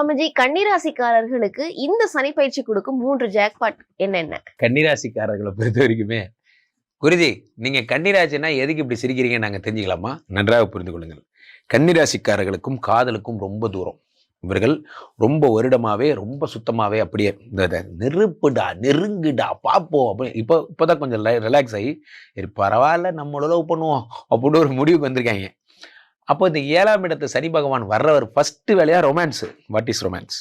சுவாமிஜி, கன்னிராசிக்காரர்களுக்கு இந்த சனி பயிற்சி கொடுக்கும் 3 ஜாக்பாட் என்னென்ன? கன்னிராசிக்காரர்களை பொறுத்த வரைக்குமே, குருஜி நீங்க கன்னிராசினா எதுக்கு இப்படி சிரிக்கிறீங்கன்னு நாங்க தெரிஞ்சுக்கலாமா? நன்றாக புரிந்து கொள்ளுங்கள். கன்னிராசிக்காரர்களுக்கும் காதலுக்கும் ரொம்ப தூரம். இவர்கள் ரொம்ப வருடமாவே ரொம்ப சுத்தமாவே அப்படியே நெருப்புடா நெருங்குடா பார்ப்போம் அப்படி இப்போதான் கொஞ்சம் ரிலாக்ஸ் ஆகி பரவாயில்ல நம்ம லவ் பண்ணுவோம் அப்படின்னு ஒரு முடிவுக்கு வந்திருக்காங்க. அப்போ இந்த 7ஆம் இடத்து சனி பகவான் வர்றவர் ஃபர்ஸ்ட் வேலையா ரொமான்ஸ். What is romance?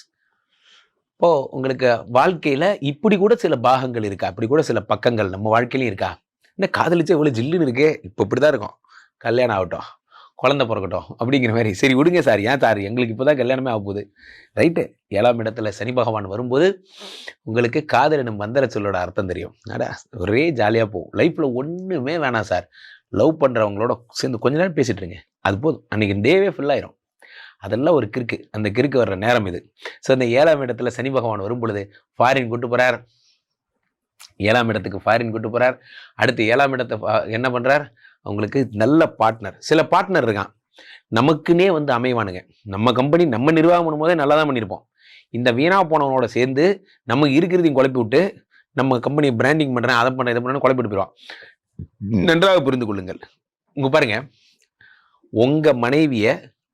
இப்போ உங்களுக்கு வாழ்க்கையில இப்படி கூட சில பாகங்கள் இருக்கா, அப்படி கூட சில பக்கங்கள் நம்ம வாழ்க்கையிலும் இருக்கா? இந்த காதலிச்சா இவ்வளவு ஜில்லுன்னு இருக்கு, இப்போ இப்படிதான் இருக்கும், கல்யாணம் ஆகட்டும், குழந்தை பிறக்கட்டும் அப்படிங்கிற மாதிரி. சரி விடுங்க சார், ஏன் சார் எங்களுக்கு இப்போதான் கல்யாணமே ஆக போகுது. ரைட்டு, 7ஆம் இடத்துல சனி பகவான் வரும்போது உங்களுக்கு காதல் எனும் மந்திர சொல்லோட அர்த்தம் தெரியும். ஒரே ஜாலியாக போகும். லைஃப்பில் ஒன்றுமே வேணாம் சார், லவ் பண்ணுறவங்களோட சேர்ந்து கொஞ்ச நேரம் பேசிட்டு இருங்க, அது போதும். அன்றைக்கி டேவே ஃபுல்லாயிரும். அதெல்லாம் ஒரு கிறுக்கு, அந்த கிறுக்கு வர்ற நேரம் இது. ஸோ இந்த 7ஆம் இடத்துல சனி பகவான் வரும் பொழுது ஃபாரின் கூட்டு போகிறார். 7ஆம் இடத்துக்கு ஃபாரின் கூட்டு போகிறார். அடுத்து 7ஆம் இடத்தை என்ன பண்ணுறார்? அவங்களுக்கு நல்ல பார்ட்னர், சில பார்ட்னர் இருக்கான் நமக்குன்னே வந்து அமைவானுங்க. நம்ம கம்பெனி நம்ம நிர்வாகம் பண்ணும்போதே நல்லா தான் பண்ணியிருப்போம். இந்த வீணா போனவனோட சேர்ந்து நமக்கு இருக்கிறதையும் குழப்பி விட்டு நம்ம கம்பெனி பிராண்டிங் பண்ணுறேன், அதை பண்ணுறேன், இதை பண்ணுறேன்னு குழப்பி விட்டுருவான். நன்றாக புரிந்து கொள்ளுங்கள். உங்க பாருங்க, உங்க மனைவியை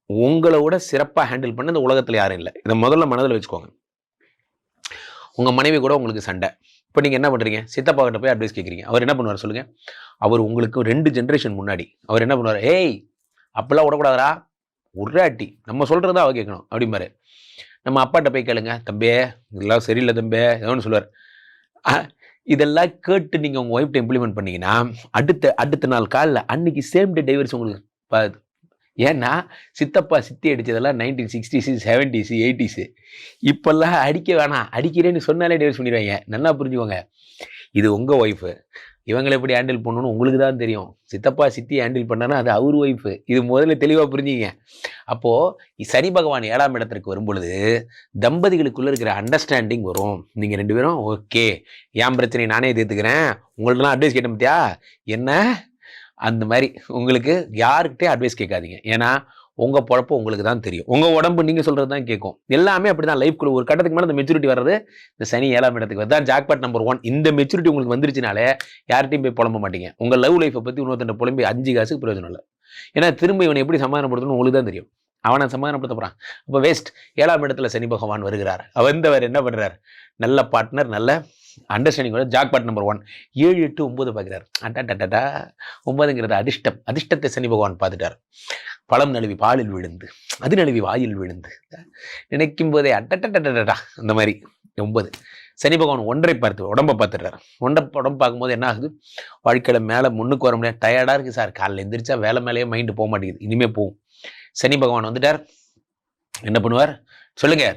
உங்களோட சிறப்பாக ஹேண்டில் பண்ண இந்த உலகத்தில் யாரும் இல்லை. இதை முதல்ல மனதில் வச்சுக்கோங்க. உங்க மனைவி கூட உங்களுக்கு சண்டை. இப்போ நீங்கள் என்ன பண்ணுறீங்க? சித்தப்பா கிட்ட போய் அட்வைஸ் கேட்குறீங்க. அவர் என்ன பண்ணுவார் சொல்லுங்க? அவர் உங்களுக்கு 2 ஜென்ரேஷன் முன்னாடி அவர் என்ன பண்ணுவார்? ஏய் அப்பெல்லாம் விடக்கூடாதரா, உருளாட்டி நம்ம சொல்கிறதா அவ கேட்கணும் அப்படிம்பாரு. நம்ம அப்பாட்ட போய் கேளுங்க, தம்பியே இதெல்லாம் சரியில்லை தம்பியே ஏதோன்னு சொல்லுவார். இதெல்லாம் கேட்டு நீங்கள் உங்கள் ஒய்ஃப்ட இம்ப்ளிமெண்ட் பண்ணீங்கன்னா அடுத்த நாள் காலில் அன்னைக்கு சேம் டே டைவர்ஸ் உங்களுக்கு. ஏன்னா சித்தப்பா சித்தி அடித்ததெல்லாம் 1960s 70s 80s. இப்போல்லாம் அடிக்க வேணாம், அடிக்கிறேன்னு சொன்னாலே டைவர்ஸ் பண்ணிடுவாங்க. நல்லா புரிஞ்சுக்கோங்க. இது உங்கள் ஒய்ஃபு, இவங்களை எப்படி ஹேண்டில் பண்ணணும்னு உங்களுக்கு தான் தெரியும். சித்தப்பா சித்தி ஹேண்டில் பண்ணனா அது அவர் ஒய்ஃபு. இது முதல்ல தெளிவாக புரிஞ்சுங்க. அப்போது சனி பகவான் 7ஆம் இடத்திற்கு வரும்பொழுது தம்பதிகளுக்குள்ளே இருக்கிற அண்டர்ஸ்டாண்டிங் வரும். நீங்கள் 2 பேரும் ஓகே, என் பிரச்சனை நானே தீர்த்துக்கிறேன், உங்கள்ட்டலாம் அட்வைஸ் கேட்ட பத்தியா என்ன, அந்த மாதிரி உங்களுக்கு யாருக்கிட்டே அட்வைஸ் கேட்காதீங்க. ஏன்னா உங்கள் பொழப்பு உங்களுக்கு தான் தெரியும், உங்கள் உடம்பு நீங்கள் சொல்கிறது தான் கேட்கும். எல்லாமே அப்படி தான் லைஃப்குள்ள ஒரு கட்டத்துக்கு மேலே இந்த மெச்சூரிட்டி வர்றது இந்த சனி 7ஆம் இடத்துக்கு தான் ஜாக்பாட் நம்பர் 1. இந்த மெச்சூரிட்டி உங்களுக்கு வந்துருச்சுனாலே யார்கிட்டையும் போய் புலம்ப மாட்டீங்க. உங்கள் லவ் லைஃப்பை பற்றி இன்னொருத்தன் புலம்பி 5 காசுக்கு பிரயோஜனம் இல்லை. ஏன்னா திரும்ப இவனை எப்படி சமாதானப்படுத்தணும்னு உங்களுக்கு தான் தெரியும். அவனை சமாதானப்படுத்த போகிறான். அப்போ வேஸ்ட். 7ஆம் இடத்துல சனி பகவான் வருகிறார். வந்தவர் என்ன பண்ணுறார்? நல்ல பார்ட்னர், நல்ல அண்டர்ஸ்டாண்டிங். ஜாக்பாட் நம்பர் 1 7 8 9 பார்க்குறாரு. 9ங்கிறது அதிர்ஷ்டம். அதிர்ஷ்டத்தை சனி பகவான் பார்த்துட்டார். பழம் நழுவி பாலில் விழுந்து, அது நழுவி வாயில் விழுந்து, நினைக்கும் போதே அட்டட்டா அந்த மாதிரி 9. சனி பகவான் 1ஐ பார்த்து உடம்பை பார்த்துடுறாரு. உடம்பு பார்க்கும்போது என்ன ஆகுது? வாழ்க்கையில மேலே முன்னுக்கு வர முடியாது, டயர்டாக இருக்குது சார், காலையில் எந்திரிச்சா வேலை மேலேயே மைண்டு போக மாட்டேங்குது, இனிமே போகும். சனி பகவான் வந்துட்டார். என்ன பண்ணுவார் சொல்லுங்க?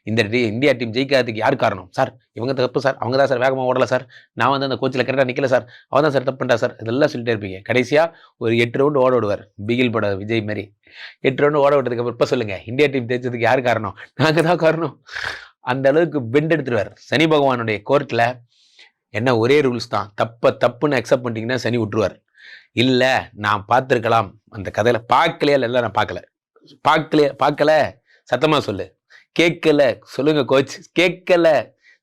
இந்த இந்தியா டீம் ஜெயிக்காததுக்கு யார் காரணம் சார்? இவங்க தப்பு சார், அவங்க தான் சார் வேகமாக ஓடலை சார், நான் வந்து அந்த கோச்சில் கரெக்டாக நிற்கல சார், அவன் தான் சார் தப்பு பண்ணுறா சார், இதெல்லாம் சொல்லிட்டே இருப்பீங்க. கடைசியாக ஒரு 8 ரவுண்டு ஓட விடுவார். பிகில் பட விஜய் மாதிரி 8 ரவுண்டு ஓட விட்டதுக்கு அப்புறம் இப்போ சொல்லுங்க இந்தியா டீம் ஜெயிச்சதுக்கு யார் காரணம்? நாங்கள் தான் காரணம். அந்த அளவுக்கு பெண்ட் எடுத்துருவார். சனி பகவானுடைய கோர்ட்டில் என்ன ஒரே ரூல்ஸ் தான், தப்புன்னு அக்செப்ட் பண்ணிட்டீங்கன்னா சனி விட்டுருவார். இல்லை நான் பார்த்துருக்கலாம் அந்த கதையில், பார்க்கலையா? இல்லை நான் பார்க்கல சத்தமாக சொல்லு. கேட்கல சொல்லுங்க கோச், கேட்கல.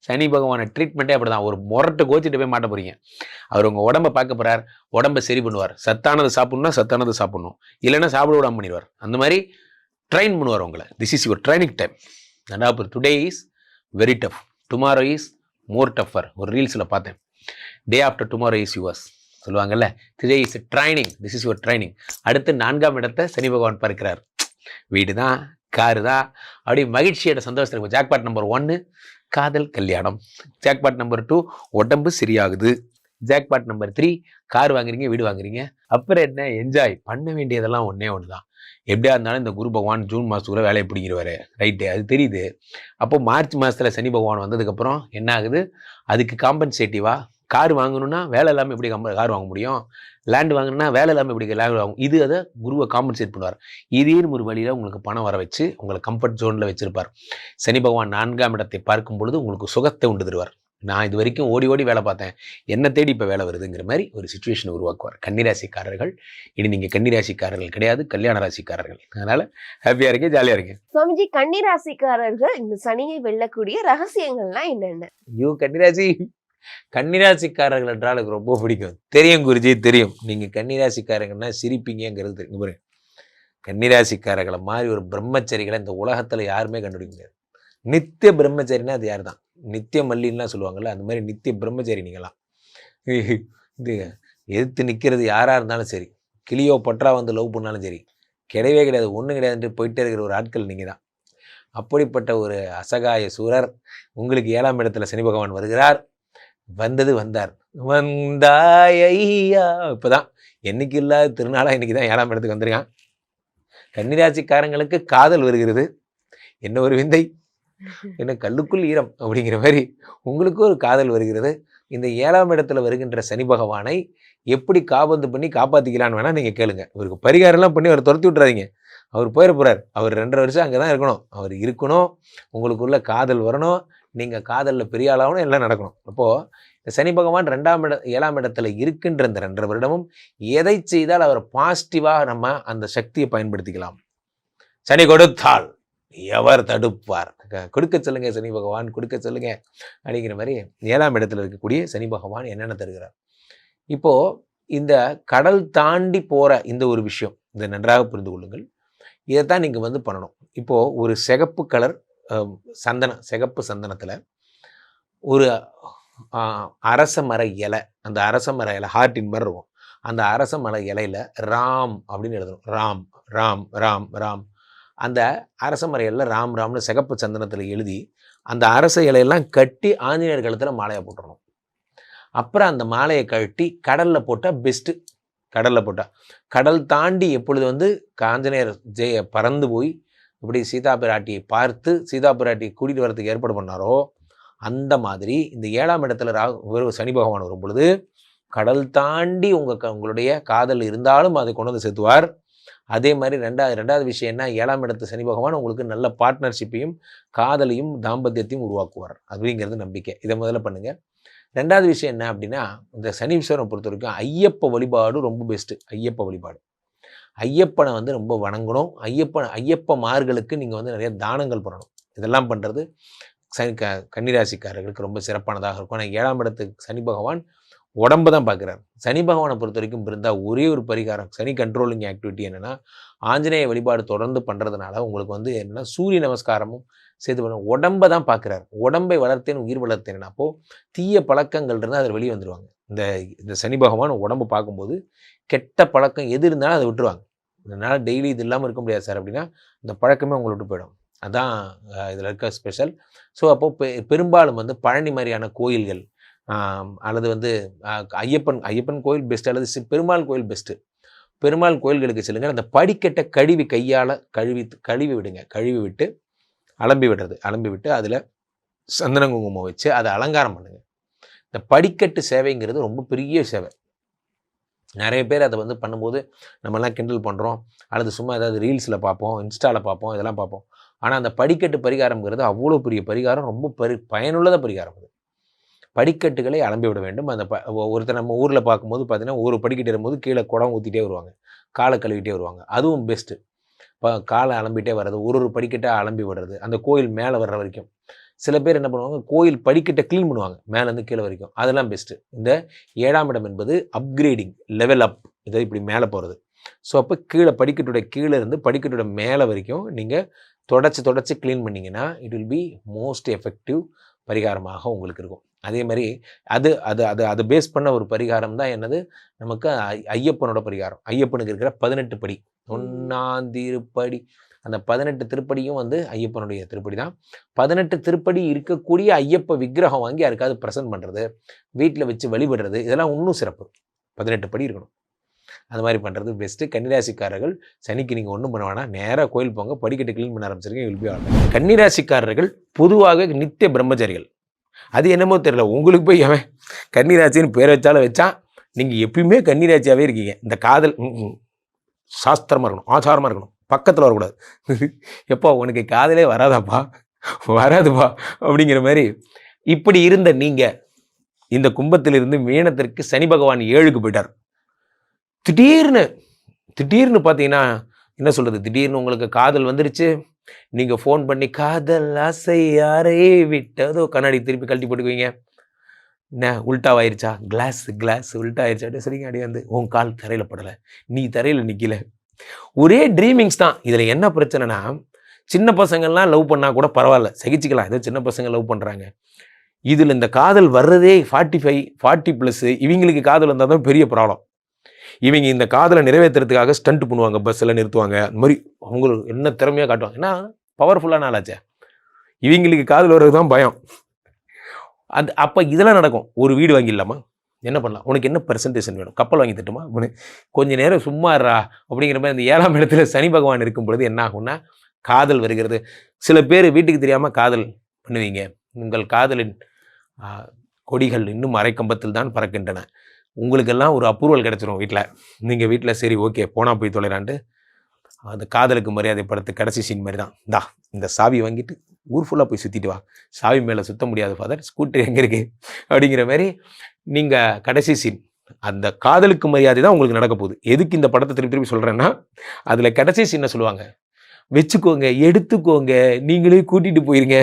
சனி பகவான ட்ரீட்மெண்ட்டே அப்படிதான். ஒரு முரட்டு கோச்சிட்டு போய் மாட்ட போறீங்க. அவர் உங்க உடம்பை பார்க்க போறார், உடம்பை சரி பண்ணுவார். சத்தானது சாப்பிடணும்னா சத்தானது சாப்பிடணும், இல்லைன்னா சாப்பிட விடாம பண்ணிடுவார். அந்த மாதிரி ட்ரெயின் பண்ணுவார் உங்களை. This is your training time. Today is very tough, tomorrow is more tougher. ஒரு ரீல்ஸில் பார்த்தேன், day after tomorrow is yours சொல்லுவாங்கல்ல. Today is training, this is your training. அடுத்து 4ஆம் இடத்தை சனி பகவான் பார்க்கிறார். வீடு தான், காரு தான், அப்படி மகிழ்ச்சியோட சந்தோஷம் இருக்கும். ஜாக்பாட் நம்பர் 1 காதல் கல்யாணம். ஜாக்பாட் நம்பர் 2 உடம்பு சரியாகுது. ஜாக்பாட் நம்பர் 3 கார் வாங்குறீங்க, வீடு வாங்குறீங்க. அப்புறம் என்ன, என்ஜாய் பண்ண வேண்டியதெல்லாம் ஒன்று தான். எப்படியா இருந்தாலும் இந்த குரு பகவான் ஜூன் மாதத்துக்குள்ள வேலையை பிடிக்கிறவாரு. ரைட்டு, அது தெரியுது. அப்போ மார்ச் மாதத்தில் சனி பகவான் வந்ததுக்கப்புறம் என்ன ஆகுது? அதுக்கு காம்பன்சேட்டிவாக கார் வாங்கணும்னா வேலை இல்லாமல் எப்படி கார் வாங்க முடியும்? லேண்ட் வாங்கணும்னா வேலை இல்லாமல் எப்படி லேண்ட் வாங்கும்? இது அதை குருவை காம்பன்சேட் பண்ணுவார். இதே ஒரு வழியில் உங்களுக்கு பணம் வர வச்சு உங்களை கம்ஃபர்ட் ஜோனில் வச்சிருப்பார். சனி பகவான் 4ஆம் இடத்தை பார்க்கும் பொழுது உங்களுக்கு சுகத்தை உண்டு தருவார். நான் இது வரைக்கும் ஓடி ஓடி வேலை பார்த்தேன், என்ன தேடி இப்போ வேலை வருதுங்கிற மாதிரி ஒரு சுச்சுவேஷனை உருவாக்குவார் கன்னிராசிக்காரர்கள். இனி நீங்கள் கன்னிராசிக்காரர்கள் கிடையாது, கல்யாண ராசிக்காரர்கள். அதனால் ஹாப்பியாக இருக்கேன், ஜாலியாக இருக்கேன். சுவாமிஜி, கன்னிராசிக்காரர்கள் இந்த சனியை வெல்லக்கூடிய ரகசியங்கள்லாம் என்னென்ன? ஐயோ, கன்னிராசிக்காரர்கள் என்றால் எனக்கு ரொம்ப பிடிக்கும். தெரியும் குருஜி, தெரியும். நீங்கள் கன்னிராசிக்காரங்கன்னா சிரிப்பீங்கிறது தெரியும். பாருங்க, கன்னிராசிக்காரர்களை மாதிரி ஒரு பிரம்மச்சரிகளை இந்த உலகத்தில் யாருமே கண்டுபிடிக்க முடியாது. நித்திய பிரம்மச்சரினா அது யார் தான்? நித்திய மல்லின்லாம் சொல்லுவாங்கள்ல, அந்த மாதிரி நித்திய பிரம்மச்சரி நீங்களாம். இது எதிர்த்து நிற்கிறது யாராக இருந்தாலும் சரி, கிளியோ பற்றா வந்து லவ் பண்ணாலும் சரி, கிடையவே கிடையாது, ஒன்றும் கிடையாதுன்ட்டு போயிட்டே இருக்கிற ஒரு ஆட்கள் நீங்கள் தான். அப்படிப்பட்ட ஒரு அசகாய சூரர் உங்களுக்கு 7ஆம் இடத்துல சனி பகவான் வருகிறார். வந்தார் வந்தாயா. இப்போதான் என்னைக்கு இல்லாத திருநாளாக இன்னைக்கு தான் 7ஆம் இடத்துக்கு வந்துருக்கான். கன்னிராசிக்காரங்களுக்கு காதல் வருகிறது. என்ன ஒரு விந்தை, என்ன கல்லுக்குள் ஈரம் அப்படிங்கிற மாதிரி உங்களுக்கு ஒரு காதல் வருகிறது. இந்த 7ஆம் இடத்துல வருகின்ற சனி பகவானை எப்படி காபந்து பண்ணி காப்பாற்றிக்கலான்னு வேணால் நீங்கள் கேளுங்க. இவருக்கு பரிகாரம்லாம் பண்ணி அவர் துரத்தி விட்றாதீங்க. அவர் போயிட போகிறார். அவர் 2.5 வருஷம் அங்கே தான் இருக்கணும். அவர் இருக்கணும், உங்களுக்குள்ள காதல் வரணும், நீங்கள் காதலில் பெரிய ஆளாகணும், எல்லாம் நடக்கணும். அப்போது இந்த சனி பகவான் 7ஆம் இடத்துல இருக்கின்ற இந்த 2.5 வருடமும் எதை செய்தால் அவர் பாசிட்டிவாக நம்ம அந்த சக்தியை பயன்படுத்திக்கலாம். சனி கொடுத்தால் எவர் தடுப்பார்? கொடுக்க சொல்லுங்க சனி பகவான், கொடுக்க சொல்லுங்க அப்படிங்கிற மாதிரி 7ஆம் இடத்துல இருக்கக்கூடிய சனி பகவான் என்னென்ன தருகிறார். இப்போ இந்த கடல் தாண்டி போற இந்த ஒரு விஷயம், இதை நன்றாக புரிந்து கொள்ளுங்கள். இதைத்தான் நீங்க பண்ணணும். இப்போ ஒரு சிகப்பு கலர் சிகப்பு சந்தனத்துல ஒரு அரச மர இலை, அந்த அரச மர இலை ஹார்ட்டின் மாதிரி இருக்கும். அந்த அரச மர இலையில ராம் அப்படின்னு எழுதணும். ராம் ராம் ராம் ராம். அந்த அரச மர இலையில ராம் ராம்னு சிகப்பு சந்தனத்தில் எழுதி அந்த அரச இலையெல்லாம் கட்டி ஆஞ்சநேயர் கழுத்தில் மாலையை போட்டுடணும். அப்புறம் அந்த மாலையை கட்டி கடலில் போட்டால் பெஸ்ட்டு. கடலில் போட்டால் கடல் தாண்டி எப்பொழுது ஆஞ்சநேயர் பறந்து போய் இப்படி சீதா பிராட்டியை பார்த்து சீதா பிராட்டியை கூட்டிகிட்டு வரதுக்கு ஏற்பாடு பண்ணாரோ, அந்த மாதிரி இந்த 7ஆம் இடத்துல சனி பகவான் வரும் பொழுது கடல் தாண்டி உங்களுடைய காதல் இருந்தாலும் அதை கொண்டு வந்து சேர்த்துவார். அதே மாதிரி ரெண்டாவது விஷயம் என்ன, 7ஆம் இடத்து சனி பகவான் உங்களுக்கு நல்ல பார்ட்னர்ஷிப்பையும் காதலையும் தாம்பத்தியத்தையும் உருவாக்குவார் அப்படிங்கிறது நம்பிக்கை. இதை முதல்ல பண்ணுங்க. 2வது விஷயம் என்ன அப்படின்னா, இந்த சனீஸ்வரனை பொறுத்த வரைக்கும் ஐயப்ப வழிபாடு ரொம்ப பெஸ்ட்டு. ஐயப்ப வழிபாடு, ஐயப்பனை ரொம்ப வணங்கணும். ஐயப்பமார்களுக்கு நீங்கள் நிறைய தானங்கள் பண்ணணும். இதெல்லாம் பண்ணுறது கன்னிராசிக்காரர்களுக்கு ரொம்ப சிறப்பானதாக இருக்கும். ஆனால் 7ஆம் இடத்துக்கு சனி பகவான் உடம்பு தான் பார்க்குறாரு. சனி பகவானை பொறுத்த வரைக்கும் இருந்தால் ஒரே ஒரு பரிகாரம், சனி கண்ட்ரோலிங் ஆக்டிவிட்டி என்னென்னா, ஆஞ்சநேய வழிபாடு தொடர்ந்து பண்ணுறதுனால உங்களுக்கு என்னென்னா சூரிய நமஸ்காரமும் சேர்த்து பண்ண உடம்பை தான் பார்க்குறாரு. உடம்பை வளர்த்தேன் உயிர் வளர்த்தேன். அப்போது தீய பழக்கங்கள் இருந்தால் அதில் வெளியே வந்துடுவாங்க. இந்த சனி பகவான் உடம்பு பார்க்கும்போது கெட்ட பழக்கம் எது இருந்தாலும் அதை விட்டுருவாங்க. இதனால் டெய்லி இது இல்லாமல் இருக்க முடியாது சார் அப்படின்னா அந்த பழக்கமே உங்களை விட்டு போயிடும். அதான் இதில் இருக்க ஸ்பெஷல். ஸோ அப்போது பெரும்பாலும் பழனி மாதிரியான கோயில்கள் அல்லது ஐயப்பன் கோயில் பெஸ்ட்டு, அல்லது பெருமாள் கோயில் பெஸ்ட்டு. பெருமாள் கோயில்களுக்கு செல்லுங்க. அந்த படிக்கட்டை கையால் கழுவி விடுங்க. கழுவி விட்டு அலம்பி விட்டு அதில் சந்தன குங்குமம் வச்சு அதை அலங்காரம் பண்ணுங்க. இந்த படிக்கட்டு சேவைங்கிறது ரொம்ப பெரிய சேவை. நிறைய பேர் அதை பண்ணும்போது நம்மலாம் கிண்டல் பண்ணுறோம், அல்லது சும்மா ஏதாவது ரீல்ஸில் பார்ப்போம், இன்ஸ்டாவில் பார்ப்போம், இதெல்லாம் பார்ப்போம். ஆனால் அந்த படிக்கட்டு பரிகாரம்ங்கிறது அவ்வளோ பெரிய பரிகாரம், ரொம்ப பயனுள்ளத பரிகாரம். அது படிக்கட்டுகளை அலம்பி விட வேண்டும். அந்த ஒருத்தர் நம்ம ஊரில் பார்க்கும்போது பார்த்தீங்கன்னா ஒரு படிக்கட்டு ஏறும்போது கீழே குடம் ஊற்றிட்டே வருவாங்க, காலை கழுவிட்டே வருவாங்க. அதுவும் பெஸ்ட்டு. இப்போ காலை அலம்பிட்டே வர்றது, ஒரு படிக்கட்டாக அலம்பி விடுறது, அந்த கோயில் மேலே வர்ற வரைக்கும். சில பேர் என்ன பண்ணுவாங்க, கோயில் படிக்கட்டை க்ளீன் பண்ணுவாங்க மேலேருந்து கீழே வரைக்கும். அதெல்லாம் பெஸ்ட்டு. இந்த 7ஆம் இடம் என்பது அப்கிரேடிங், லெவல் அப், இதை இப்படி மேலே போகிறது. ஸோ அப்போ படிக்கட்டுடைய கீழே இருந்து படிக்கட்டுடைய மேலே வரைக்கும் நீங்கள் தொடச்சி க்ளீன் பண்ணிங்கன்னா it will be most effective பரிகாரமாக உங்களுக்கு இருக்கும். அதே மாதிரி அது பேஸ் பண்ண ஒரு பரிகாரம் தான் என்னது, நமக்கு ஐயப்பனோட பரிகாரம். ஐயப்பனுக்கு இருக்கிற 18 படி, 1ஆம் திருப்படி, அந்த 18 திருப்படியும் ஐயப்பனுடைய திருப்படி தான். 18 திருப்படி இருக்கக்கூடிய ஐயப்ப விக்கிரகம் வாங்கி யாருக்காவது ப்ரெசென்ட் பண்ணுறது, வீட்டில் வச்சு வழிபடுறது, இதெல்லாம் இன்னும் சிறப்பு. 18 படி இருக்கணும். அந்த மாதிரி பண்ணுறது பெஸ்ட்டு. கன்னிராசிக்காரர்கள் சனிக்கு நீங்கள் ஒன்றும் பண்ண வேணாம், நேராக கோயில் போங்க, படிக்கட்டு க்ளீன் பண்ண ஆரம்பிச்சிருக்கேன், வில் பி ஆல் ரைட். கன்னிராசிக்காரர்கள் பொதுவாக நித்திய பிரம்மச்சாரிகள். அது என்னமோ தெரியல, உங்களுக்கு போய் அவன் கன்னிராசின்னு பேர் வச்சாலும் வச்சான், நீங்கள் எப்பயுமே கன்னிராசியாகவே இருக்கீங்க. இந்த காதல் சாஸ்திரமாக இருக்கணும், ஆச்சாரமாக இருக்கணும், பக்கத்தில் வரக்கூடாது. எப்போ உனக்கு காதலே வராதாப்பா, வராதுப்பா அப்படிங்கிற மாதிரி இப்படி இருந்த நீங்க இந்த கும்பத்திலிருந்து மீனத்திற்கு சனி பகவான் 7க்கு போயிட்டார். திடீர்னு பார்த்தீங்கன்னா என்ன சொல்றது, திடீர்னு உங்களுக்கு காதல் வந்துருச்சு. நீங்க ஃபோன் பண்ணி காதல் ஆசை யாரை விட்டதோ கண்ணாடி திருப்பி கழட்டி போட்டுக்குவீங்க. என்ன உல்ட்டாவாயிருச்சா, கிளாஸ் உல்ட்டா ஆயிடுச்சா, அப்படியே சரிங்க அப்படியே வந்து உன் கால் தரையில படலை, நீ தரையில நிக்கல. ஒரே ட்ரீமிங்ஸ் தான். இதுல என்ன பிரச்சனைனா, சின்ன பசங்கள்லாம் லவ் பண்ணா கூட பரவாயில்ல, சகிச்சுக்கலாம், ஏதோ சின்ன பசங்க லவ் பண்றாங்க. இதுல இந்த காதல் வர்றதே 45 40+, இவங்களுக்கு காதல் வந்தால் தான் பெரிய ப்ராப்ளம். இவங்க இந்த காதலை நிறைவேற்றுறதுக்காக ஸ்டண்ட் பண்ணுவாங்க, பஸ்ஸில் நிறுத்துவாங்க, அந்த மாதிரி அவங்களுக்கு என்ன திறமையாக காட்டுவாங்க. ஏன்னா பவர்ஃபுல்லான ஆளாச்சே, இவங்களுக்கு காதல் வர்றது தான் பயம். அது அப்போ இதெல்லாம் நடக்கும். ஒரு வீடு வாங்கிடலாமா, என்ன பண்ணலாம், உனக்கு என்ன பெர்சன்டேஷன் வேணும், கப்பல் வாங்கி தட்டுமா, கொஞ்ச நேரம் சும்மா இருறா அப்படிங்கிற மாதிரி. இந்த 7ஆம் இடத்துல சனி பகவான் இருக்கும் பொழுது என்ன ஆகும்னா, காதல் வருகிறது. சில பேர் வீட்டுக்கு தெரியாமல் காதல் பண்ணுவீங்க. உங்கள் காதலின் கொடிகள் இன்னும் அரைக்கம்பத்தில் தான் பறக்கின்றன. உங்களுக்கெல்லாம் ஒரு அப்ரூவல் கிடச்சிரும் வீட்டில். நீங்கள் வீட்டில் சரி ஓகே போனால் போய் தொலைறான்ட்டு அந்த காதலுக்கு மரியாதை படுத்து கடைசி சீன் மாதிரி தான். இந்த சாவி வாங்கிட்டு ஊர் ஃபுல்லாக போய் சுற்றிட்டு வா, சாவி மேலே சுற்ற முடியாது ஃபாதர், ஸ்கூட்டர் எங்கே இருக்குது அப்படிங்கிற மாதிரி நீங்கள் கடைசி சீன். அந்த காதலுக்கு மரியாதை தான் உங்களுக்கு நடக்க போகுது. எதுக்கு இந்த படத்தை திருப்பி சொல்கிறேன்னா, அதில் கடைசி சீனை சொல்லுவாங்க, வச்சுக்கோங்க, எடுத்துக்கோங்க, நீங்களே கூட்டிகிட்டு போயிருங்க,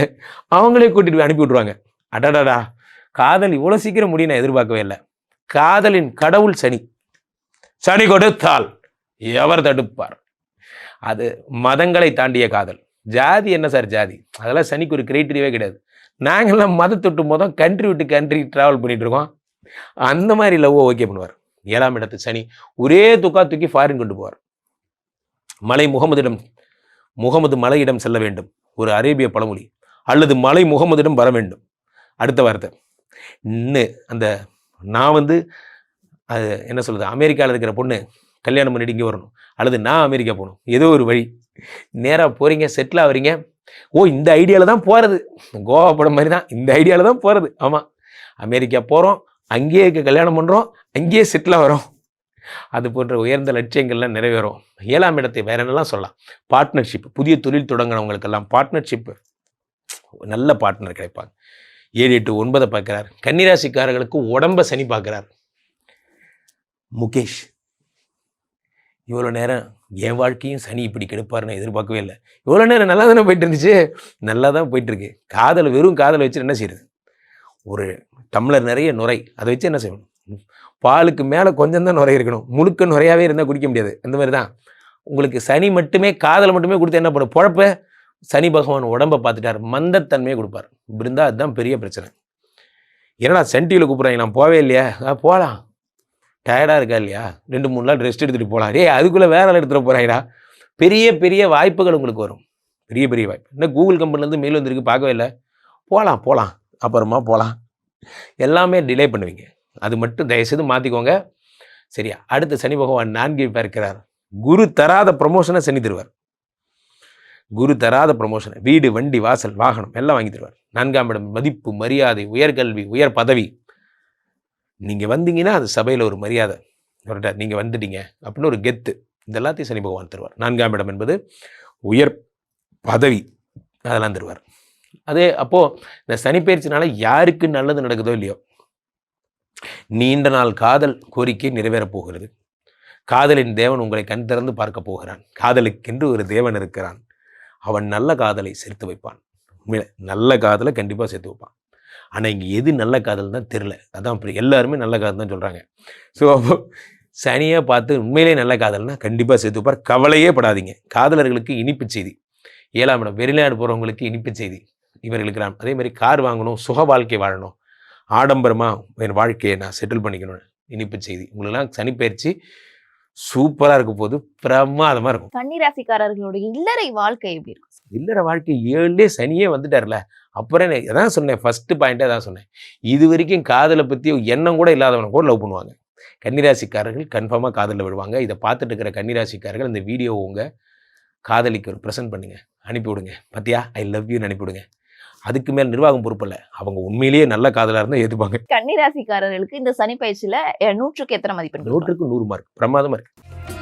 அவங்களே கூட்டிகிட்டு போய் அனுப்பி விட்ருவாங்க. அடடாடா, காதல் இவ்வளோ சீக்கிரம் முடியும் நான் எதிர்பார்க்கவே இல்லை. காதலின் கடவுள் சனி. சனி கொடுத்தால் எவர் தடுப்பார். அது மதங்களை தாண்டிய காதல். ஜாதி என்ன சார் ஜாதி, அதெல்லாம் சனிக்கு ஒரு கிரைட்டீரியாவே கிடையாது. நாங்கள்லாம் மதத்தொட்டு மொதல் கண்ட்ரி விட்டு கண்ட்ரி ட்ராவல் பண்ணிட்டு இருக்கோம். அந்த மாதிரி லவ் ஓகே பண்ணுவார். 7ஆம் இடத்து சனி ஒரே தூக்கி ஃபாரின் கொண்டு போவார். முகமது மலையிடம் செல்ல வேண்டும், ஒரு அரேபிய பழமொழி, அல்லது மலை முகமதிடம் வர வேண்டும். அடுத்த வார்த்தை அந்த நான் அது என்ன சொல்கிறது, அமெரிக்காவில் இருக்கிற பொண்ணு கல்யாணம் பண்ணிட்டு இங்கே வரணும், அல்லது நான் அமெரிக்கா போகணும், ஏதோ ஒரு வழி. நேராக போகிறீங்க, செட்டில் ஆகிறீங்க. இந்த ஐடியாவில் தான் போகிறது, கோவா படம் மாதிரி தான், இந்த ஐடியாவில் தான் போகிறது. ஆமாம், அமெரிக்கா போகிறோம், அங்கேயே இருக்க கல்யாணம் பண்ணுறோம், அங்கேயே செட்டில் ஆகிறோம். அது போன்ற உயர்ந்த லட்சியங்கள்லாம் நிறைவேறும். 7ஆம் இடத்தை வேற என்னெல்லாம் சொல்லலாம், பார்ட்னர்ஷிப். புதிய தொழில் தொடங்கினவங்களுக்கெல்லாம் பார்ட்னர்ஷிப், நல்ல பார்ட்னர் கிடைப்பாங்க. 7 8 9 பார்க்கிறார். கன்னிராசிக்காரர்களுக்கு உடம்ப சனி பார்க்கிறார். முகேஷ், இவ்வளோ நேரம் என் வாழ்க்கையும் சனி இப்படி கெடுப்பாருன்னு எதிர்பார்க்கவே இல்லை. இவ்வளோ நேரம் நல்லா தானே போயிட்டு இருந்துச்சு, நல்லா தான் போயிட்டு இருக்கு. காதலை வெறும் காதலை வச்சு என்ன செய்யுது, ஒரு டம்ளர் நிறைய நுரை, அதை வச்சு என்ன செய்யணும், பாலுக்கு மேலே கொஞ்சம் தான் நுரை இருக்கணும், முழுக்க நுரையாவே இருந்தால் குடிக்க முடியாது. அந்த மாதிரி தான் உங்களுக்கு சனி மட்டுமே காதலை மட்டுமே கொடுத்து என்ன பண்ணும் பொழப்ப. சனி பகவான் உடம்பை பார்த்துட்டார், மந்தத்தன்மையை கொடுப்பார். இருந்தா அதுதான் பெரிய பிரச்சனை. ஏன்னா சென்டியில் கூப்பிட்றாங்க, நான் போவே இல்லையா, போகலாம், டயர்டாக இருக்கா இல்லையா, 2-3 நாள் ரெஸ்ட் எடுத்துகிட்டு போகலாம். அதுக்குள்ளே வேற ஆள் எடுத்துகிட்டு போகிறாங்கடா. பெரிய பெரிய வாய்ப்புகள் உங்களுக்கு வரும், பெரிய பெரிய வாய்ப்பு. இன்னும் கூகுள் கம்பெனிலேருந்து மெயில் வந்திருக்கு, பார்க்கவே இல்லை, போகலாம் அப்புறமா போகலாம், எல்லாமே டிலே பண்ணுவீங்க. அது மட்டும் தயவுசெய்து மாற்றிக்கோங்க, சரியா. அடுத்து சனி பகவான் 4 பார்க்கிறார். குரு தராத ப்ரமோஷனை சனி தருவார். குரு தராத ப்ரமோஷனை, வீடு வண்டி வாசல் வாகனம் எல்லாம் வாங்கி தருவார். 4ஆம் இடம் மதிப்பு மரியாதை, உயர்கல்வி உயர் பதவி. நீங்கள் வந்தீங்கன்னா அது சபையில் ஒரு மரியாதை, நீங்கள் வந்துட்டீங்க அப்படின்னு ஒரு கெத்து, இது எல்லாத்தையும் சனி பகவான் தருவார். 4ஆம் இடம் என்பது உயர் பதவி, அதெல்லாம் தருவார். அதே அப்போது இந்த சனி பயிற்சினால யாருக்கு நல்லது நடக்குதோ இல்லையோ, நீண்ட நாள் காதல் கோரிக்கை நிறைவேறப் போகிறது. காதலின் தேவன் உங்களை கண் திறந்து பார்க்க போகிறான். காதலுக்கென்று ஒரு தேவன் இருக்கிறான், அவன் நல்ல காதலை சேர்த்து வைப்பான். உண்மையில நல்ல காதலை கண்டிப்பாக சேர்த்து வைப்பான். ஆனால் இங்கே எது நல்ல காதல் தான் தெரில, அதான் எல்லாருமே நல்ல காதல் தான் சொல்கிறாங்க. ஸோ அப்போ சனியாக பார்த்து உண்மையிலே நல்ல காதல்னா கண்டிப்பாக சேர்த்து வைப்பார். கவலையே படாதீங்க. காதலர்களுக்கு இனிப்பு செய்தி. 7ஆம் இடம் வெளிநாடு போகிறவங்களுக்கு இனிப்பு செய்தி இவர்களுக்கு. அதே மாதிரி கார் வாங்கணும், சுக வாழ்க்கை வாழணும், ஆடம்பரமாக என் வாழ்க்கையை நான் செட்டில் பண்ணிக்கணும், இனிப்பு செய்தி. உங்களுக்கெல்லாம் சனி பயிற்சி சூப்பராக இருக்க போது, பிரமாதமாக இருக்கும். கன்னிராசிக்காரர்களுடைய இல்லறை வாழ்க்கை எப்படி இருக்கும்? இல்லற வாழ்க்கை 7லே சனியே வந்துட்டார்ல, அப்புறம் அதான் சொன்னேன், ஃபர்ஸ்ட் பாயிண்டே தான் சொன்னேன். இது வரைக்கும் காதலை பற்றி எண்ணம் கூட இல்லாதவனை கூட லவ் பண்ணுவாங்க. கன்னிராசிக்காரர்கள் கன்ஃபார்மாக காதலில் விடுவாங்க. இதை பார்த்துட்டு இருக்கிற கன்னிராசிக்காரர்கள் இந்த வீடியோவை உங்கள் காதலிக்கு ஒரு ப்ரெசென்ட் பண்ணுங்கள், அனுப்பிவிடுங்க. பார்த்தியா ஐ லவ் யூன்னு அனுப்பிவிடுங்க. அதுக்கு மேல் நிர்வாகம் பொறுப்பில்ல, அவங்க உண்மையிலேயே நல்ல காதலாக இருந்தால் ஏற்றுப்பாங்க. கன்னிராசிக்காரர்களுக்கு இந்த சனி பயிற்சியில் 100க்கு எத்தனை மதிப்பெண்? 100க்கு 100 மார்க், பிரமாதமாக இருக்கு.